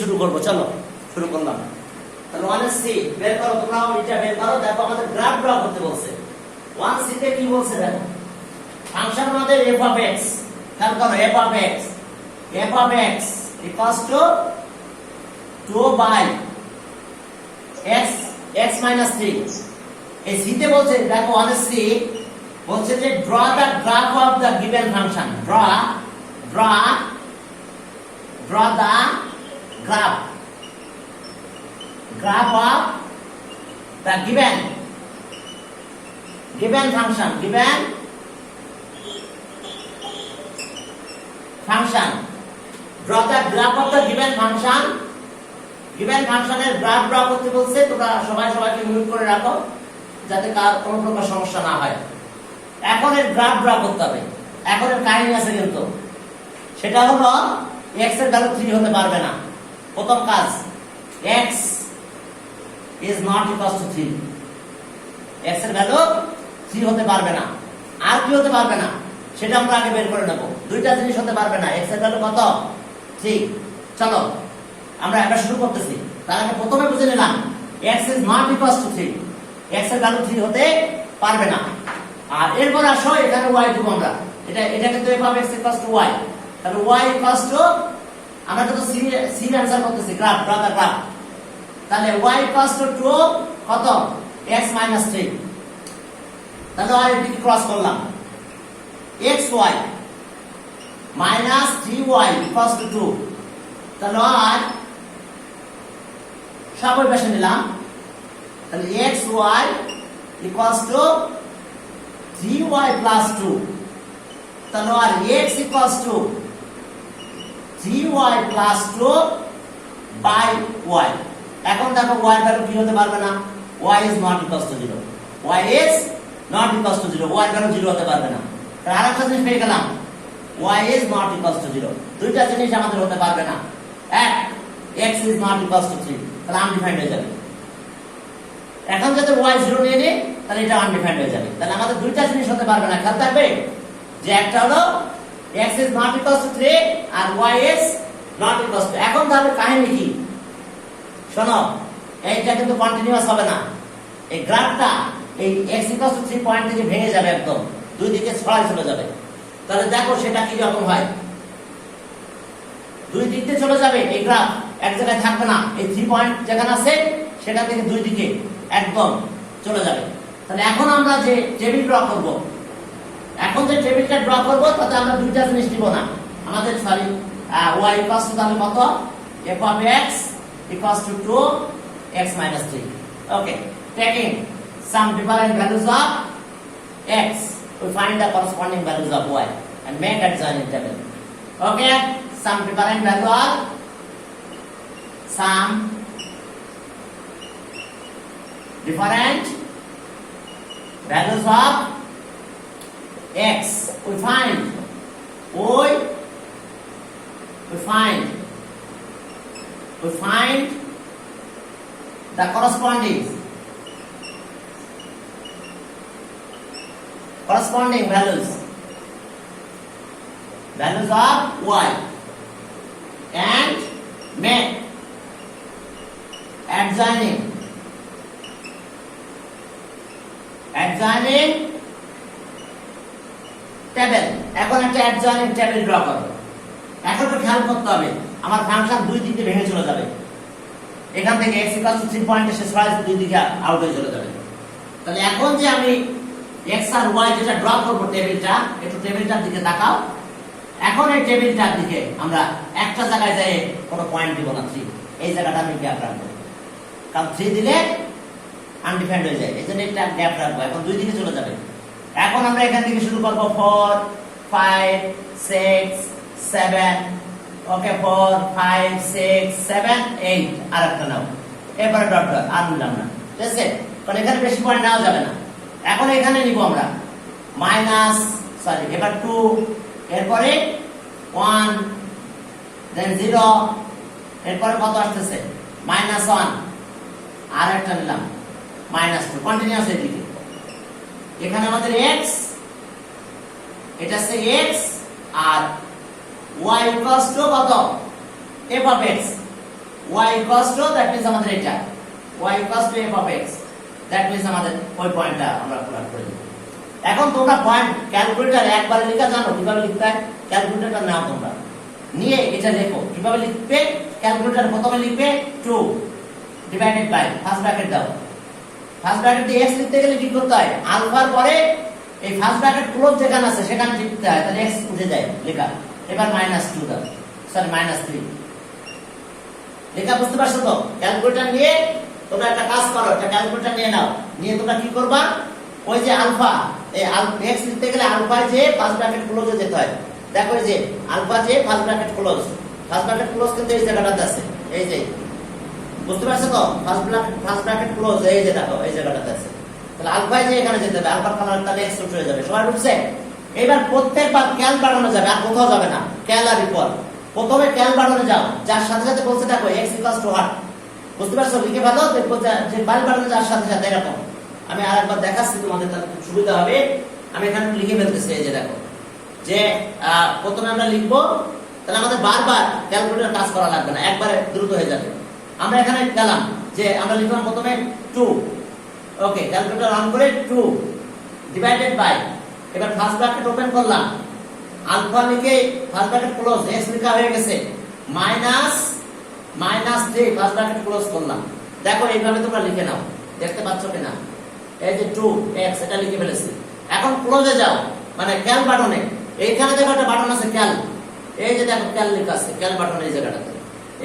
শুরু করব। চলো শুরু করলাম। তাহলে 1c বের করো, তোমরা এটা বের করো। দেখো আমাদের গ্রাফ ড্র করতে বলছে। 1c তে কি বলছে দেখো, ফাংশন আমাদের f of x, খেয়াল করো f of x equals to 2 by x minus 3। এই c তে বলছে দেখো 1c বলছে যে draw the graph of the given function, draw the graph of the given function, draw the graph of the given function এর graph draw করতে বলছে। তোমরা সবাইকে মিউট করে রাখো যাতে কার কোনো প্রকার সমস্যা না হয়। এখন এর গ্রাফ ড্র করতে হবে। এখন এর কাহিনী আছে, কিন্তু সেটা হলো x এর ভ্যালু 3 হতে পারবে না। প্রথম কাজ, x is not equal to 3, x এর ভ্যালু 3 হতে পারবে না। আর কি হতে পারবে না সেটা আমরা আগে বের করে নেব। দুইটা জিনিস হতে পারবে না, x এর ভ্যালু কত 3। চলো আমরা এবার শুরু করতেছি। তার আগে প্রথমে বুঝে নিলাম x is not equal to 3, x এর ভ্যালু 3 হতে পারবে না। আর এরপর আসো এখানে y দেব আমরা। এটা কিন্তু f of x equals to y, তাহলে y equals to, আমরা তো c অ্যানসার করতেছি, গ্রাফ ড্র দা গ্রাফ। তাহলে y equals to 2 কত x minus 3। তাহলে আর এদিকে ক্রস করলাম, xy minus 3y equals to 2। তাহলে আর সব ওই পাশে নিলাম। তাহলে xy equals to 3y plus 2। তাহলে আর x equals to 3y plus 2 by y। এখন দেখো y এর ভ্যালু কি হতে পারবে না, y is not equals to 0, y is not equals to 0, y এর ভ্যালু 0 হতে পারবে না। তাহলে আরেকটা জিনিস পেয়ে গেলাম, y is not equals to 0। দুইটা জিনিস আমাদের হতে পারবে না। এক, x is not equals to 3, তাহলে আনডিফাইন্ড হয়ে যাবে। এখন যদি y 0 নিয়ে নিই তাহলে এটা আনডিফাইন্ড হয়ে যাবে। তাহলে আমাদের দুইটা জিনিস হতে পারবে না। খেয়াল থাকবে যে একটা হলো x is not equals to 3 R y is not equals to। এখন তাহলে কাহিনী কি শোনো, এইটা কিন্তু কন্টিনিউয়াস হবে না। এই গ্রাফটা এই x equals to 3 পয়েন্ট থেকে ভেঙে যাবে, একদম দুই দিকে ছড়ায় চলে যাবে। তাহলে দেখো সেটা কি রকম হয়, দুই দিকে চলে যাবে। এই গ্রাফ এক জায়গায় থাকবে না, এই 3 পয়েন্ট যেখানে আছে সেটা থেকে দুই দিকে একদম চলে যাবে। তাহলে এখন আমরা যে টেবিল ড্র করব, এখন যে টেবিলটা ড্র করব তাতে আমরা দুইটা জিনিস নিব না। আমাদের সরি y equals to তাহলে কত, f of x equals to 2x minus 3। okay, taking some different values of x, we find the corresponding values of y and make adjoining table. okay, some different value of some different values of x, we find the corresponding values of y and make adjoining table. এখন একটা অ্যাডজয়েনিং table draw করো। এখন তো খেয়াল করতে হবে আমার function দুই দিকে ভেঙে চলে যাবে। এখান থেকে x equals to 3 পয়েন্টে শেষ হয়, দুই দিকে আউট হয়ে চলে যাবে। তাহলে এখন যে আমি x আর y যেটা ড্র করব টেবিলটা, একটু টেবিলটার দিকে তাকাও। এখন এই টেবিলটার দিকে আমরা একটা জায়গায় যাই কোনো পয়েন্ট দিব না, 3 এই জায়গাটা আমি গ্যাপ রাখবো, কারণ 3 দিলে আনডিফাইন্ড হয়ে যায়, এজন্য একটা গ্যাপ রাখবো। এখন দুই দিকে চলে যাবে। এখন আমরা এখান থেকে শুরু করব 4 5 6 7। ওকে, 4 5 6 7 8 আর একটা নাও। এবারে ডট ডট আর নিলাম না, ঠিক আছে, কারণ এখানে বেশি পয়েন্ট নেওয়া যাবে না। এখন এখানে নিব আমরা মাইনাস, সরি এবার 2, এরপরে 1, দেন 0, এরপরে কত আসতেছে -1, আর একটা নিলাম -2, কন্টিনিউয়াস এদিকে। এখানে আমাদের x, এটা হচ্ছে x R y equals to কত, f of x, y equals to that means আমাদের এটা y equals to f of x that means আমাদের ওই পয়েন্টটা আমরা প্লট করে দেব। এখন তোমরা পয়েন্ট ক্যালকুলেটর একবার লেখা জানো কিভাবে লিখতে হয়? ক্যালকুলেটর নাও তোমরা নিয়ে এটা লেখো কিভাবে লিখবে। ক্যালকুলেটর প্রথমে লিখবে 2 ডিভাইডেড বাই ফার্স্ট ব্র্যাকেট দাও। ফার্স্ট ব্র্যাকেট দিয়ে x লিখতে গেলে কি করতে হয়? আলফার পরে এই ফার্স্ট ব্র্যাকেট ক্লোজ যেখানে আছে সেখানে লিখতে হয়, তাহলে x উঠে যায় লেখা। এবার -2 দাও, সরি -3 লেখা। বুঝতে পারছো তো? ক্যালকুলেটর নিয়ে তোমরা একটা কাজ করো, একটা ক্যালকুলেটর নিয়ে নাও, নিয়ে তোমরা কি করবা, ওই যে আলফা এই x লিখতে গেলে আলফা যে ফার্স্ট ব্র্যাকেট ক্লোজে যেতে হয়। দেখো এই যে আলফা যে first bracket close, first bracket close কিন্তু এই জায়গাটাতে আছে, এই যে বুঝতে পারছো তো? ফার্স্ট ব্র্যাকেট ক্লোজ এই যে দেখো এই জায়গাটাতে আছে, তাহলে আলফা যে এখানে যেতে হবে, আলফা কালার তাহলে x উঠে যাবে। সবাই বুঝছে? এবার প্রত্যেকবার ক্যাল বাড়ানো যাবে, আর কোথাও যাবে না। ক্যাল আর ইকুয়াল, প্রথমে ক্যাল বাড়ানো যাও, যার সাথে সাথে বলছে দেখো x ইকুয়ালস টু হোয়াট। বুঝতে পারছো? লিখে ফেলো দেখো যে বাড়ি বাড়ানো যার সাথে সাথে এরকম। আমি আরেকবার দেখাচ্ছি তোমাদের, তাহলে খুব সুবিধা হবে। আমি এখানে লিখে ফেলতেছি, এই যে দেখো যে প্রথমে আমরা লিখবো, তাহলে আমাদের বারবার ক্যালকুলেটর কাজ করা লাগবে না, একবারে দ্রুত হয়ে যাবে। আমরা এখানে গেলাম যে আমরা লিখলাম প্রথমে 2, ওকে ক্যালকুলেটর অন করে 2 ডিভাইডেড বাই, এবার ফার্স্ট ব্র্যাকেট ওপেন করলাম, আলফা লিখে ফার্স্ট ব্র্যাকেট ক্লোজ, x লেখা হয়ে গেছে, -3 ফার্স্ট ব্র্যাকেট ক্লোজ করলাম। দেখো এইভাবে তোমরা লিখে নাও, দেখতে পাচ্ছ কিনা? এই যে 2x এটা লিখে ফেলেছি। এখন ক্লোজে যাও, মানে ক্যাল বাটনে, এইখানে দেখো একটা বাটন আছে ক্যাল, এই যে দেখো ক্যাল লেখা আছে, ক্যাল বাটন এই জায়গাটাতে,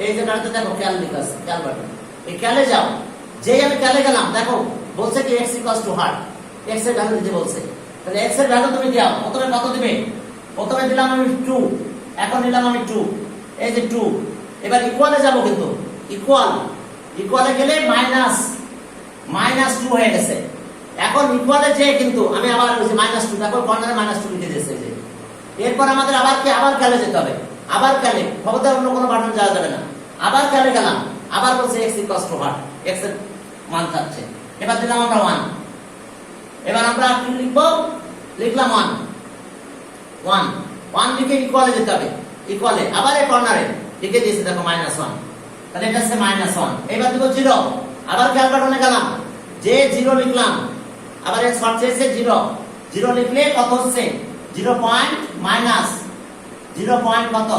এই জায়গাটাতে দেখো ক্যাল লেখা আছে, ক্যাল বাটন। এই ক্যালে যাও, যেই আমি ক্যালে গেলাম দেখো বলছে কি x equals to heart, x এর ভ্যালু দিতে বলছে। তাহলে x এর ভ্যালু তুমি দাও, প্রথমে কত দিবে? প্রথমে দিলাম আমি 2, এখন নিলাম আমি 2, এই যে 2। এবার ইকুয়ালে যাব, কিন্তু ইকুয়ালে গেলে -2 হয়ে গেছে। এখন ইকুয়ালে যে কিন্তু আমি আবার ওই যে -2 দেখো কর্নারে -2 লিখে দিয়েছে যে। এরপর আমাদের আবার কি আবার ক্যালে যেতে হবে, আবার ক্যালে, খবরদার অন্য কোনো বাটন যাওয়া যাবে না। আবার ক্যালে গেলাম, আবার বলছে x equals to what, x এর মান চাচ্ছে। এবার দিলাম আমরা 1, এবার আমরা কি লিখবো? লিখলাম 1 লিখে ইকুয়ালে যেতে হবে, ইকুয়ালে আবার এই কর্নারে লিখে দিয়েছে দেখো -1, তাহলে এটা হচ্ছে -1। এবার দেব 0, আবার ক্যাল বাটনে গেলাম, যে 0 লিখলাম, আবার এর শর্ট চেয়েছে 0 লিখলে কত হচ্ছে? 0 কত?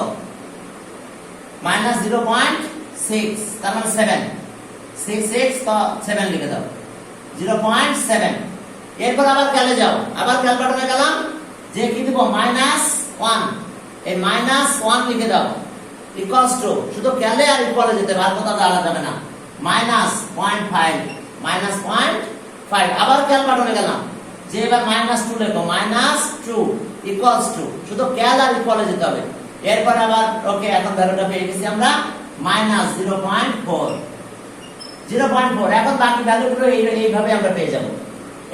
-0.6, তার মানে 7, 6 তো 7 লিখে দাও, 0.7। এরপর আবার ক্যালে যাও, আবার ক্যাল বাটনে গেলাম, যে কি দেব? -1, এই -1 লিখে দাও, ইকুয়ালস টু, শুধু ক্যালে আর ইকুয়ালে যেতে হবে, আর কোথাও যাওয়া যাবে না, -0.5, আবার ক্যাল বাটনে গেলাম, যে এবার -2 লেখো, -2 ইকুয়ালস টু, শুধু ক্যাল আর ইকুয়ালে যেতে হবে। এরপর আবার ওকে, এখন ভ্যালুটা পেয়ে গেছি আমরা -0.4। এখন বাকি ভ্যালুগুলো এইভাবে আমরা পেয়ে যাব।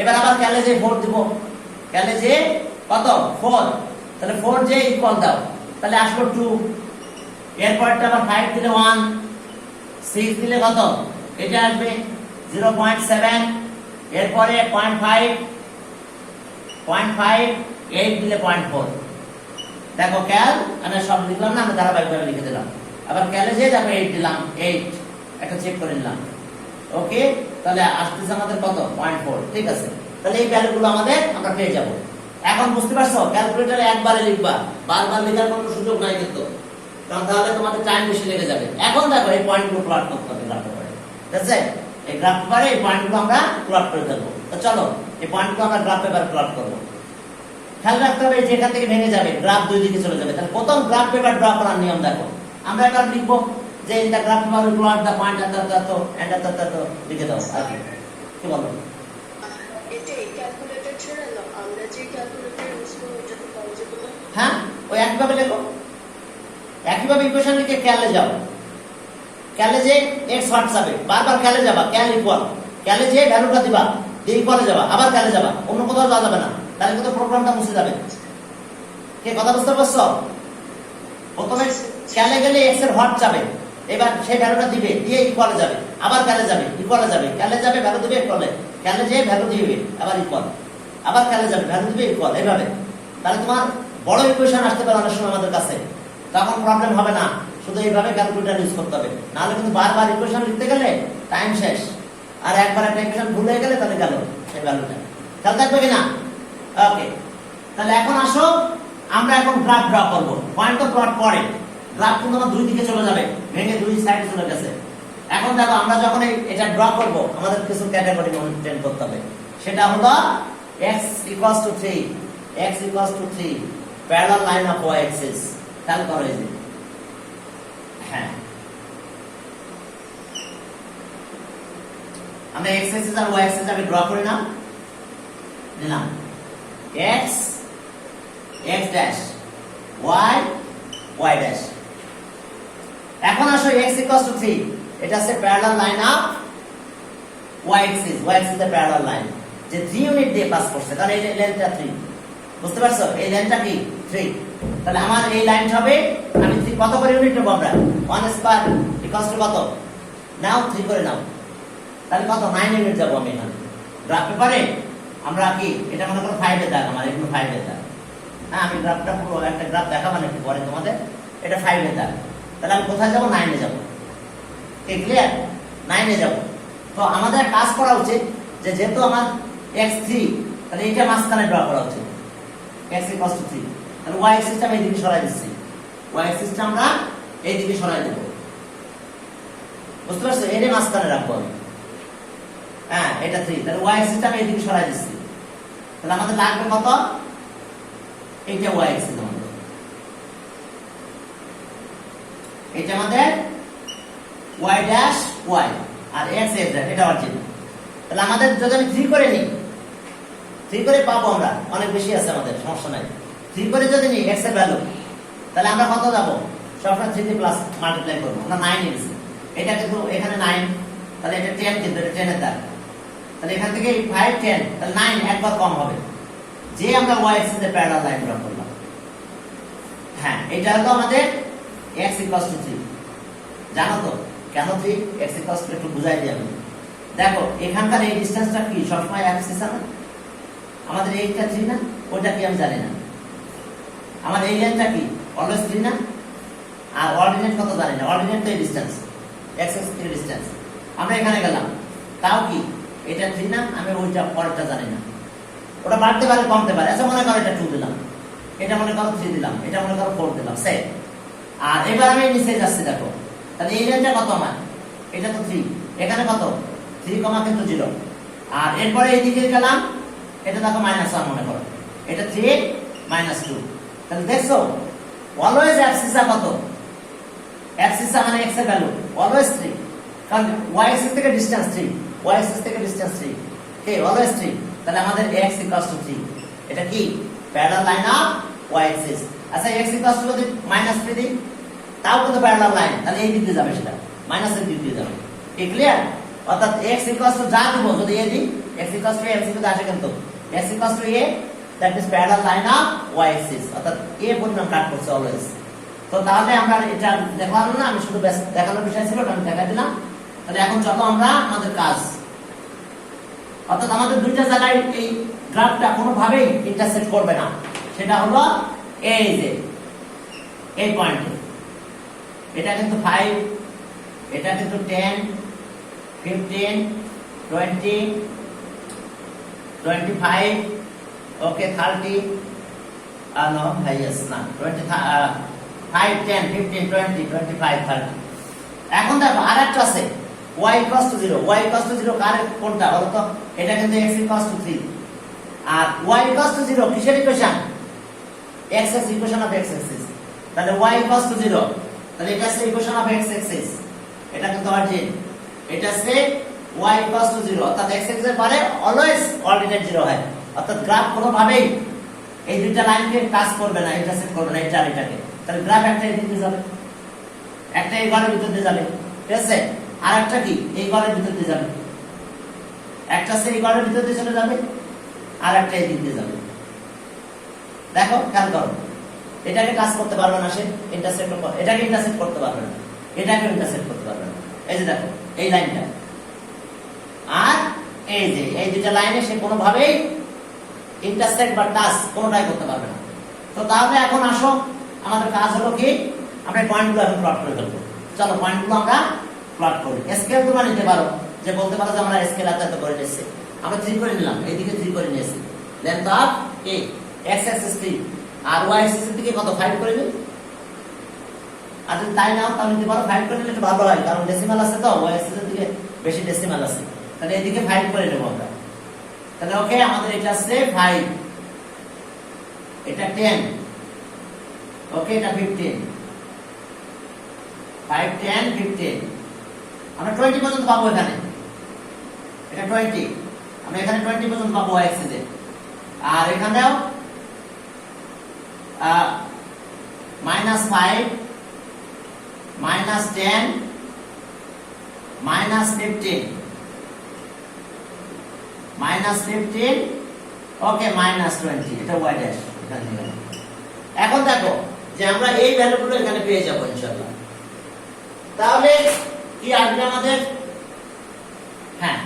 এবার আবার ক্যালে যে 4 দিব, ক্যালে যে কত? 4, তাহলে 4 যে ইকুয়াল দাও, তাহলে আসলো 2। এরপরটা আবার 5 দিলে 1, 6 দিলে কত? এটা আসবে 0.7, এরপরে 0.5, 8 দিলে 0.4। দেখো ক্যাল আমি সব লিখলাম না, আমরা ধারাবাহিকভাবে লিখে দিলাম। আবার ক্যালে যে দেখো 8 দিলাম, 8 একটা চেক করে নিলাম, ওকে। তাহলে আসতেছে আমাদের কত? 0.4, ঠিক আছে। তাহলে এই ভ্যালুগুলো আমাদের আমরা পেয়ে যাব। এখন বুঝতে পারছো? ক্যালকুলেটরে একবারে লিখবা, বারবার লেখার কোনো সুযোগ নাই কিন্তু, কারণ তাহলে তোমাদের টাইম বেশি লেগে যাবে। এখন দেখো এই পয়েন্টগুলো প্লট করতে হবে গ্রাফ পেপারে, ঠিক আছে? এই গ্রাফ পেপারে এই পয়েন্টগুলো আমরা প্লট করে দেবো। তো চলো এই পয়েন্টগুলো আমরা গ্রাফ পেপারে প্লট করবো। খেয়াল রাখতে হবে যেখান থেকে ভেঙে যাবে গ্রাফ দুই দিকে চলে যাবে। তাহলে প্রথম গ্রাফ পেপার ড্র করার নিয়ম দেখো, আমরা এবার লিখবো যে in the graph paper will plot the point এত এন্ড এত লিখে দাও। আর কি বলো? এটাই ক্যালকুলেটর ছেড়ে দাও, আমরা যে ক্যালকুলেটর ইউজ করব ওটাতে পাওয়া যাবে না। হ্যাঁ, ওই একইভাবে লেখো, একইভাবে ইকুয়েশন লিখে ক্যালে যাও, ক্যালে যে x হট যাবে, বারবার ক্যালে যাবা, ক্যাল ইকুয়াল, ক্যালে যে ভ্যালুটা দিবা, দিয়ে ইকুয়ালে যাবা, আবার ক্যালে যাবা, অন্য কোথাও যাওয়া যাবে না, তাহলে কিন্তু প্রোগ্রামটা মুছে যাবে। কে কথা বুঝতে পারছো? প্রথমে ক্যালে গেলে x এর হট যাবে, এবার সেই ভ্যালুটা দিবে, দিয়ে ইকুয়ালে যাবে, আবার ক্যালে যাবে, ইকুয়ালে যাবে, ক্যালে যাবে ভ্যালু দিবে ইকুয়ালে, ক্যালে যে ভ্যালু দিবে আবার ইকুয়াল, আবার ক্যালে যাবে ভ্যালু দিবে ইকুয়াল, এইভাবে। তাহলে তোমার বড় ইকুয়েশন আসতে পারে অনেক সময় আমাদের কাছে, তখন প্রবলেম হবে না, শুধু এইভাবে ক্যালকুলেটর ইউজ করতে হবে, নাহলে কিন্তু বারবার ইকুয়েশন লিখতে গেলে টাইম শেষ, আর একবার একটা ইকুয়েশন ভুল হয়ে গেলে তাহলে গেল সেই ভ্যালুটা। খেয়াল থাকবে কিনা? ওকে, তাহলে এখন আসো আমরা এখন গ্রাফ ড্র করব। পয়েন্ট অফ প্লট পরে, গ্রাফ কিন্তু আমার দুই দিকে চলে যাবে, ভেঙে দুই সাইডে চলে গেছে। এখন দেখো আমরা যখন এটা ড্র করব আমাদের কিছু ক্যাটাগরি মেইনটেইন করতে হবে, সেটা হলো x equals to 3, x equals to 3 parallel line of y axis। খেয়াল করো এই যে, হ্যাঁ আমরা x axis আর y axis আগে ড্র করি না, নিলাম x x dash y y dash। এখন আসো x equals to 3, এটা আছে parallel line of y axis, y axis এর প্যারালাল লাইন যে 3 ইউনিট দিয়ে পাস করছে, কারণ এই লেন্থটা 3, বুঝতে পারছো? এই লেন্থটা কি 3, তাহলে আমার এই লাইনটা হবে, আমি 3 কত করে ইউনিট নেব আমরা, 1 স্কয়ার ইকুয়ালস টু কত, নাও 3 করে নাও, তাহলে কত 9 ইউনিট যাব আমি এখানে। গ্রাফ পেপারে আমরা কি এটা মনে করো 5 এর দাগ, আমার এগুলো 5 এর দাগ, হ্যাঁ আমি গ্রাফটা পুরো একটা গ্রাফ দেখাবো না একটু পরে তোমাদের, এটা 5 এর দাগ, তাহলে আমি কোথায় যাব, 9 এ যাব। কি ক্লিয়ার? 9 এ যাব। তো আমাদের কাজ করা উচিত যে যেহেতু আমার x3, তাহলে এটা মাঝখানে ড্র করা উচিত, x equals to 3, তাহলে y axis টা আমি এইদিকে সরাই দিচ্ছি, y axis টা আমরা এইদিকে সরাই দেব, বুঝতে পারছো? এর মাঝখানে রাখবো আমি, হ্যাঁ এটা 3, তাহলে y axis টা আমি এইদিকে সরাই দিচ্ছি, তাহলে আমাদের লাগবে কত, এইটা y axis আমাদের, এটা আমাদের y dash y আর x এটা অরিজিন। তাহলে আমাদের যদি আমি 3 করে নিই, 3 করে পাবো আমরা, অনেক বেশি আছে আমাদের, সমস্যা নাই। 3 করে যদি নিই x এর ভ্যালু, তাহলে আমরা কত যাব, সবসময় 3 দিয়ে প্লাস মাল্টিপ্লাই করব, আমরা 9 নিয়েছি, এটা কিন্তু এখানে 9, তাহলে এটা 10, কিন্তু এটা 10 এর দাগ, তাহলে এখান থেকে 5 10, তাহলে 9 একবার কম হবে, যে আমরা y axis এর প্যারালাল লাইন ড্র করলাম। হ্যাঁ এটা হলো আমাদের x equals to 3। জানো তো কেন 3 x equals to, একটু বুঝাই দিই আমি। দেখো এখানকার এই ডিসটেন্সটা কি সবসময় অ্যাক্সিস না, আমাদের এইটা 3 না, ওইটা কি আমি জানি না, আমার এই লাইনটা কি অলওয়েজ 3 না, আর অর্ডিনেট কত জানি না, অর্ডিনেট তো এই ডিসটেন্স, x axis এর ডিসটেন্স। আমরা এখানে গেলাম, তাও কি এটা 3 না, আমি ওইটা পরেরটা জানি না, ওটা বাড়তে পারে কমতে পারে। আচ্ছা মনে করো এটা 2 দিলাম, এটা মনে করো 3 দিলাম, এটা মনে করো 4 দিলাম, সেম। আর এবার আমি নিচে যাচ্ছি, দেখো তাহলে এই লাইনটা কত আমার, এটা তো 3, এখানে কত 3, কিন্তু 0, আর এরপরে এইদিকে গেলাম, এটা দেখো -1 মনে করো, এটা 3 -2, তাহলে দেখছো অলওয়েজ অ্যাক্সিস কত, অ্যাক্সিস মানে x এর ভ্যালু অলওয়েজ 3, কারণ y axis থেকে ডিসটেন্স 3, y axis থেকে ডিসটেন্স 3, কে অলওয়েজ 3, তাহলে আমাদের x equals to 3, এটা কি parallel line of y axis। আচ্ছা x equals to যদি -3 দিই, তাও কিন্তু প্যারালাল লাইন, তাহলে এই দিক দিয়ে যাবে, সেটা মাইনাসের দিক দিয়ে যাবে, কি ক্লিয়ার? অর্থাৎ x equals to যা দিব, যদি a দিই x equals to a, x equals to আসে, কিন্তু x equals to a, that is parallel line of y axis, অর্থাৎ a পরিমাণ কাট করছে অলওয়েজ। তো তাহলে আমরা এটা দেখালাম না, আমি শুধু দেখানোর বিষয় ছিল, আমি দেখাই দিলাম। তাহলে এখন যত আমরা আমাদের কাজ, অর্থাৎ আমাদের দুইটা জায়গায় এই গ্রাফটা কোনোভাবেই ইন্টারসেক্ট করবে না, সেটা হলো এই যে এই পয়েন্টে, এটা কিন্তু 5, এটা কিন্তু 10 15 20 25, ওকে 30, নো হাইয়েস না 5 10 15 20 25 30। এখন দেখো আরেকটা আছে y equals to 0, y equals to 0 কার কোনটা বলো তো, এটা কিন্তু x equals to 3, R y equals to 0 কিসের equation, x is equation of x axis, তাহলে y equals to 0, তাহলে এটা আছে ইকুয়েশন অফ x axis, এটা কিন্তু অরিজিন, এটা আছে y equals to 0, অর্থাৎ x axis এর পরে অলওয়েজ অর্ডিনেট 0 হয়, অর্থাৎ গ্রাফ কোনোভাবেই এই দুইটা লাইনকে টাচ করবে না, ইন্টারসেক্ট করবে না এটা আর এটাকে, তাহলে গ্রাফ একটা এই দিকে যাবে, একটা এই ঘরের ভিতর দিয়ে যাবে, ঠিক আছে, আর একটা কি এই ঘরের ভিতর দিয়ে যাবে, একটা সেই ঘরের ভিতর দিয়ে চলে যাবে, আর একটা এই দিক দিয়ে যাবে। দেখো খেয়াল করো, এটাকে টাচ করতে পারবে না সে, ইন্টারসেক্ট, এটাকে ইন্টারসেক্ট করতে পারবে না, এটাকে ইন্টারসেক্ট করতে পারবে না, এই যে দেখো এই লাইনটা, আর এই যে এই দুইটা লাইনে সে কোনোভাবেই ইন্টারসেক্ট বা টাচ কোনোটাই করতে পারবে না। তো তাহলে এখন আসো, আমাদের কাজ হলো কি আমরা পয়েন্টগুলো এখন প্লট করে ফেলবো। চলো পয়েন্টগুলো আমরা প্লট করি। স্কেল তোমরা নিতে পারো, যে বলতে পারো যে আমরা স্কেল এত করে নিচ্ছি, আমরা 3 করে নিলাম, এইদিকে 3 করে নিয়েছি। লেন্থ অফ কি x অ্যাক্সিস 3 আর y অ্যাক্সিস এর দিকে কত 5 করে নিই। আর যদি তাই নাও তাহলে নিতে পারো 5 করে নিলে একটু ভালো হয়, কারণ ডেসিমাল আছে তো, y অ্যাক্সিস এর দিকে বেশি ডেসিমাল আছে, তাহলে এদিকে 5 করে নেব আমরা। তাহলে ওকে, আমাদের এটা আছে 5, এটা 10, ওকে, এটা 15, 5 10 15, আমরা 20 পর্যন্ত পাবো এখানে, এটা 20, আমরা এখানে 20 পর্যন্ত পাবো y অ্যাক্সিসে। আর এখানেও -5 -10 -15 -15, ওকে, -20, এটা y ড্যাশ এখানে নিলাম। এখন দেখো যে আমরা এই ভ্যালুগুলো এখানে পেয়ে যাব ইনশাআল্লাহ। তাহলে কি আসবে আমাদের? হ্যাঁ,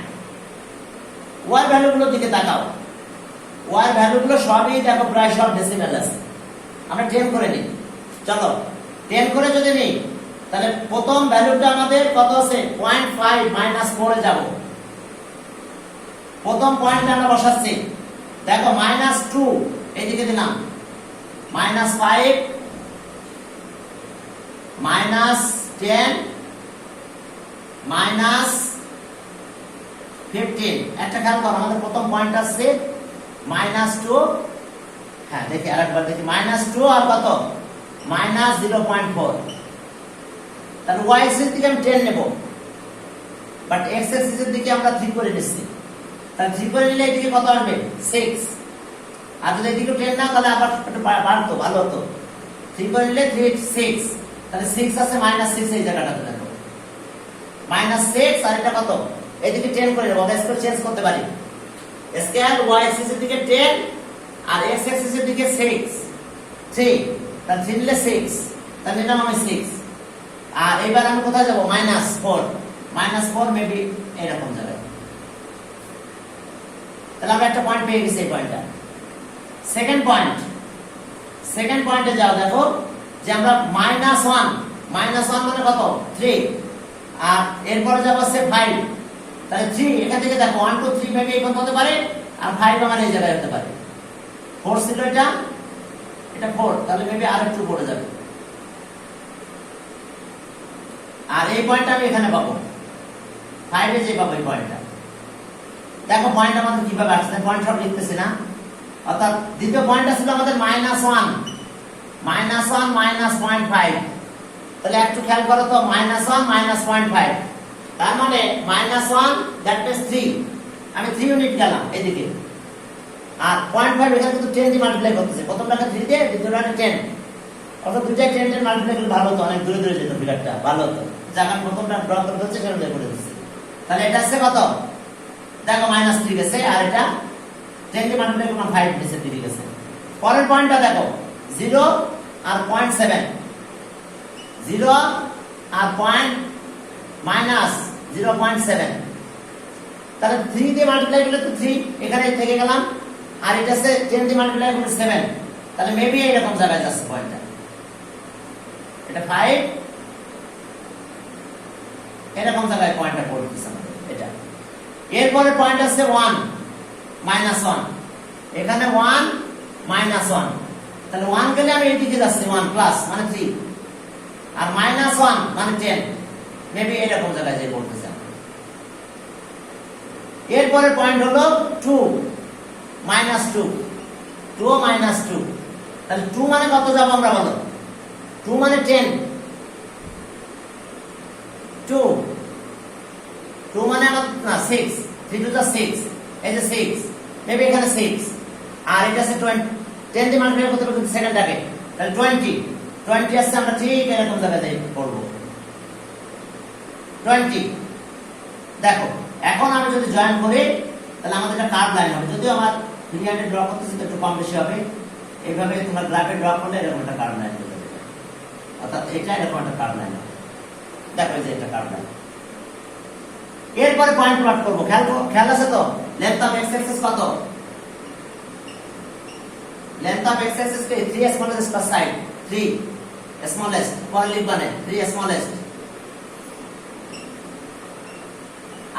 y ভ্যালুগুলোর দিকে তাকাও। y ভ্যালুগুলো সবই দেখো প্রায় সব ডেসিমাল আছে। আমরা 10 করে নিই। চলো 10 করে যদি নিই, তাহলে প্রথম ভ্যালুটা আমাদের কত আছে? 0.5 -4 এ যাব। প্রথম পয়েন্টে আমরা বসাচ্ছি, দেখো -2 এইদিকে দিলাম, -5 -10 -15। একটা খেয়াল করো, আমাদের প্রথম পয়েন্ট আসছে -2, হ্যাঁ দেখি আরেকবার দেখি, -2 আর কত -0.4। তাহলে y অ্যাক্সিস দিকে আমি 10 নেব, বাট x অ্যাক্সিসের দিকে আমরা 3 করে নিচ্ছি। তাহলে 3 করে নিলে এদিকে কত আসবে? 6। আর যদি এদিকে 10 না, তাহলে আবার একটু বাড়তো, ভালো হতো। 3 করে নিলে 3 6, তাহলে 6 আছে -6 এই জায়গাটাতে দেখো, -6 আর এটা কত? এদিকে 10 করে নেব, আমরা স্কয়ার চেঞ্জ করতে পারি। স্কয়ার y অ্যাক্সিসের দিকে 10 আর x অ্যাক্সিসের দিকে 6 3, তাহলে 3 নিলে 6, তাহলে নিলাম আমি 6। আর এবার আমি কোথায় যাব? -4, -4 মেবি এরকম যাবে। তাহলে আমরা একটা পয়েন্ট পেয়ে গেছি, এই পয়েন্টটা। সেকেন্ড পয়েন্টে যাও, দেখো যে আমরা -1 মানে কত? 3, আর এরপরে যাব হচ্ছে 5, তাহলে 3 এখান থেকে দেখো 1 2 3 মেবি এখন হতে পারে, আর 5 আমার এই জায়গায় হতে পারে। 4 ছিল এটা 4, তাহলে মেবি আরেকটু পড়ে যাবে। আর এই পয়েন্টটা আমি এখানে পাবো, 5 এ যে পাবো এই পয়েন্টটা। দেখো পয়েন্ট আমাদের কিভাবে আসছে, পয়েন্ট সব লিখতেছি না। অর্থাৎ দ্বিতীয় পয়েন্টটা ছিল আমাদের -1 -0.5, তাহলে একটু খেয়াল করো তো, -1 -0.5, তার মানে -1 দ্যাট মিন্স 3, আমি 3 ইউনিট গেলাম এদিকে। আর 0.5 এখানে কিন্তু 10 দিয়ে মাল্টিপ্লাই করতেছে, প্রথমটাকে 3 দিয়ে, দ্বিতীয়টাকে 10, অর্থাৎ দুইটাই 10 মাল্টিপ্লাই করলে ভালো হতো, অনেক দূরে দূরে যেত ফিগারটা, ভালো হতো। যাক আমি প্রথমটা ড্র করে হচ্ছে সেটা দিয়ে করে দিচ্ছি। তাহলে এটা আছে কত? দেখো -3 গেছে, আর এটা 10 দিয়ে মাল্টিপ্লাই করলাম 5 নিচে দিয়ে গেছে। পরের পয়েন্টটা দেখো 0 আর 0.7, 0 আর -0.7, তাহলে 3 দিয়ে মাল্টিপ্লাই করলে তো 3 এখানে থেকে গেলাম, আর এটা আছে 10 দিয়ে মাল্টিপ্লাই করলে 7, তাহলে মেবি এরকম জায়গায় যাচ্ছে পয়েন্টটা। এটা 5 এরকম জায়গায় পয়েন্টটা পড়তেছে আমাদের এটা। এরপরে পয়েন্ট আছে 1 -1, এখানে 1 -1, তাহলে 1 গেলে আমি এইদিকে যাচ্ছি, 1 প্লাস মানে 3, আর -1 মানে 10, মেবি এরকম জায়গায় যে পড়তেছে। এরপরে পয়েন্ট হলো 2 -2, 2 -2, তাহলে 2 মানে কত যাব আমরা বলো? 2 মানে 10, 2 মানে না 6, 3 to the 6, এই যে 6, মেবি এখানে 6, আর এটা আছে 20, 10 দিয়ে মাল্টিপ্লাই করতে পারবো সেকেন্ডটাকে, তাহলে 20 আসছে, আমরা ঠিক এরকম জায়গায় যাই পড়বো 20। দেখো এখন আমি যদি জয়েন করি, তাহলে আমাদের একটা কার্ভ লাইন হবে, যদিও আমার ফ্রিহ্যান্ডে ড্র করতেছি তো একটু কম বেশি হবে। এইভাবে তোমরা গ্রাফে ড্র করলে এরকম একটা কার্ভ লাইন হবে, অর্থাৎ এটা এরকম একটা কার্ভ লাইন হবে। দেখো যে এটা কার্ভ লাইন। এরপরে পয়েন্ট প্লট করব, খেয়াল আছে তো? লেন্থ অফ x অ্যাক্সিস কত? Length of x Axis K 3x minus plus side 3, smallest পরে লিখবা না 3 স্মলেস্ট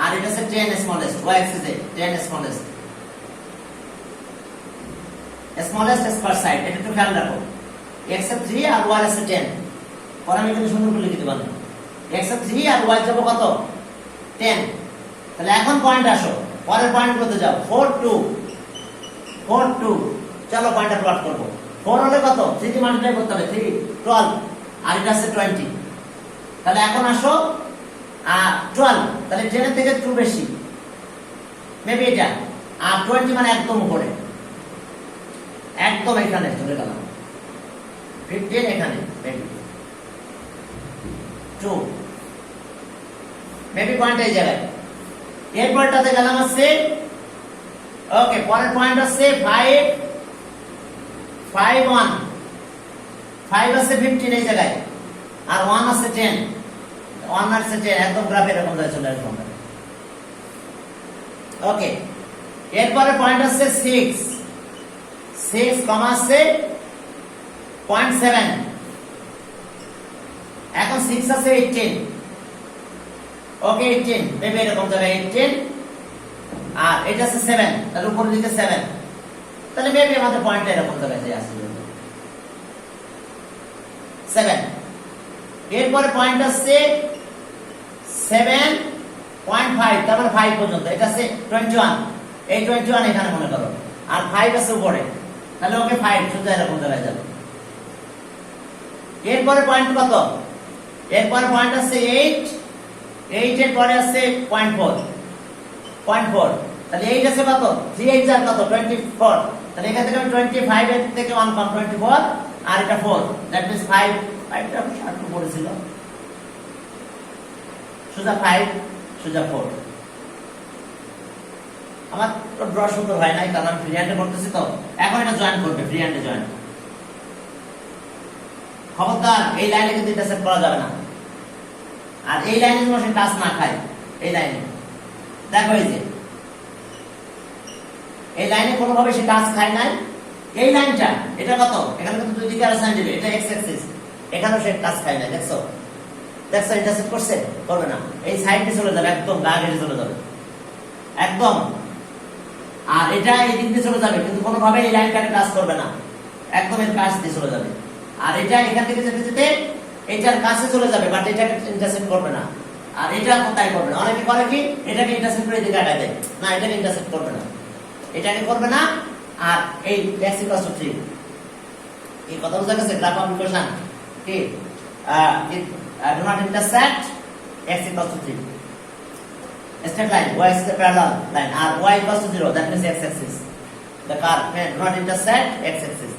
আর এটা হচ্ছে 10 স্মলেস্ট y axis এ 10 স্মলেস্ট স্মলেস্ট স্পার সাইড এটা একটু খেয়াল রাখো x এর 3 আর y আছে 10 পরে আমি কিন্তু সুন্দর করে লিখে দেব x এর 3 আর y যাব কত 10 তাহলে এখন পয়েন্ট আসো পরের পয়েন্ট করতে যাও 4 2 4 2 চলো পয়েন্টটা প্লট করব 4 হলে কত 3 দিয়ে মাল্টিপ্লাই করতে হবে 3 12 আর এটা আছে 20 তাহলে এখন আসো 12 তাহলে 10 এর থেকে 2 বেশি মেবি এটা আর 20 মানে একদম উপরে একদম এখানে চলে গেলাম 15 এখানে মেবি 2 মেবি পয়েন্ট এই জায়গায় এর পরেরটাতে গেলাম আছে ওকে পরের পয়েন্ট আছে 5 5 1 5 আছে 15 এই জায়গায় আর 1 আছে 10 1 আছে 10 একদম গ্রাফে এরকম যায় চলে আসবে ওকে এরপরে পয়েন্ট আছে 6 কমা আছে 0.7 এখন 6 আছে 18 ওকে 18 মেবি এরকম জায়গায় 18 আর এটা আছে 7 তার উপর দিকে 7 তাহলে মেবি আমাদের পয়েন্টটা এরকম জায়গায় আসবে 7 এরপরে পয়েন্ট আছে 7.5 তার মানে 5 পর্যন্ত এটা আছে 21 এই 21 এখানে মনে করো আর 5 আছে উপরে তাহলে ওকে 5 শুধু এরকম জায়গায় যাবে এরপরে পয়েন্ট কত এরপরে পয়েন্ট আছে 8 এর পরে আছে 0.4 তাহলে 8 আছে কত 3 8 আর কত 24 তাহলে এখান থেকে আমি 25 এর থেকে 1 কম 24 আর এটা 4 দ্যাট মিন্স 5 টা একটু পড়েছিল সোজা 5 সোজা 4 আমার তো ড্র সুন্দর হয় নাই কারণ আমি ফ্রি হ্যান্ডে করতেছি তো এখন এটা জয়েন করবে ফ্রি হ্যান্ডে জয়েন খবরদার এই লাইনে কিন্তু ইন্টারসেক্ট করা যাবে না আর এই লাইনে যেন সে টাচ না খায় এই লাইনে দেখো এই লাইনে কোনোভাবে সে টাচ খায় নাই এই লাইনটা এটা কত এখানে কিন্তু দুই দিকে আলোচনা দিবে এটা এক্স অ্যাক্সিস এখানেও সে টাচ খায় নাই দেখছো ইন্টারসেক্ট করছে করবে না এই সাইডে চলে যাবে একদম গা ঘেটে চলে যাবে একদম আর এটা এই দিক দিয়ে চলে যাবে কিন্তু কোনোভাবে এই লাইনটাকে টাচ করবে না একদম এর কাছ দিয়ে চলে যাবে আর এটা এখান থেকে যেতে যেতে এটার কাছে চলে যাবে বাট এটাকে ইন্টারসেক্ট করবে না আর এটা কোথায় করবে না অনেকে করে কি এটাকে ইন্টারসেক্ট করে এদিকে আগায় দেয় না এটাকে ইন্টারসেক্ট করবে না এটাকে করবে না আর এই x = 3 এই কথা বোঝা গেছে গ্রাফ অফ ইকুয়েশন কি do not intersect x = 3 straight line y is the parallel line and y = 0 that means x axis the curve do not intersect x axis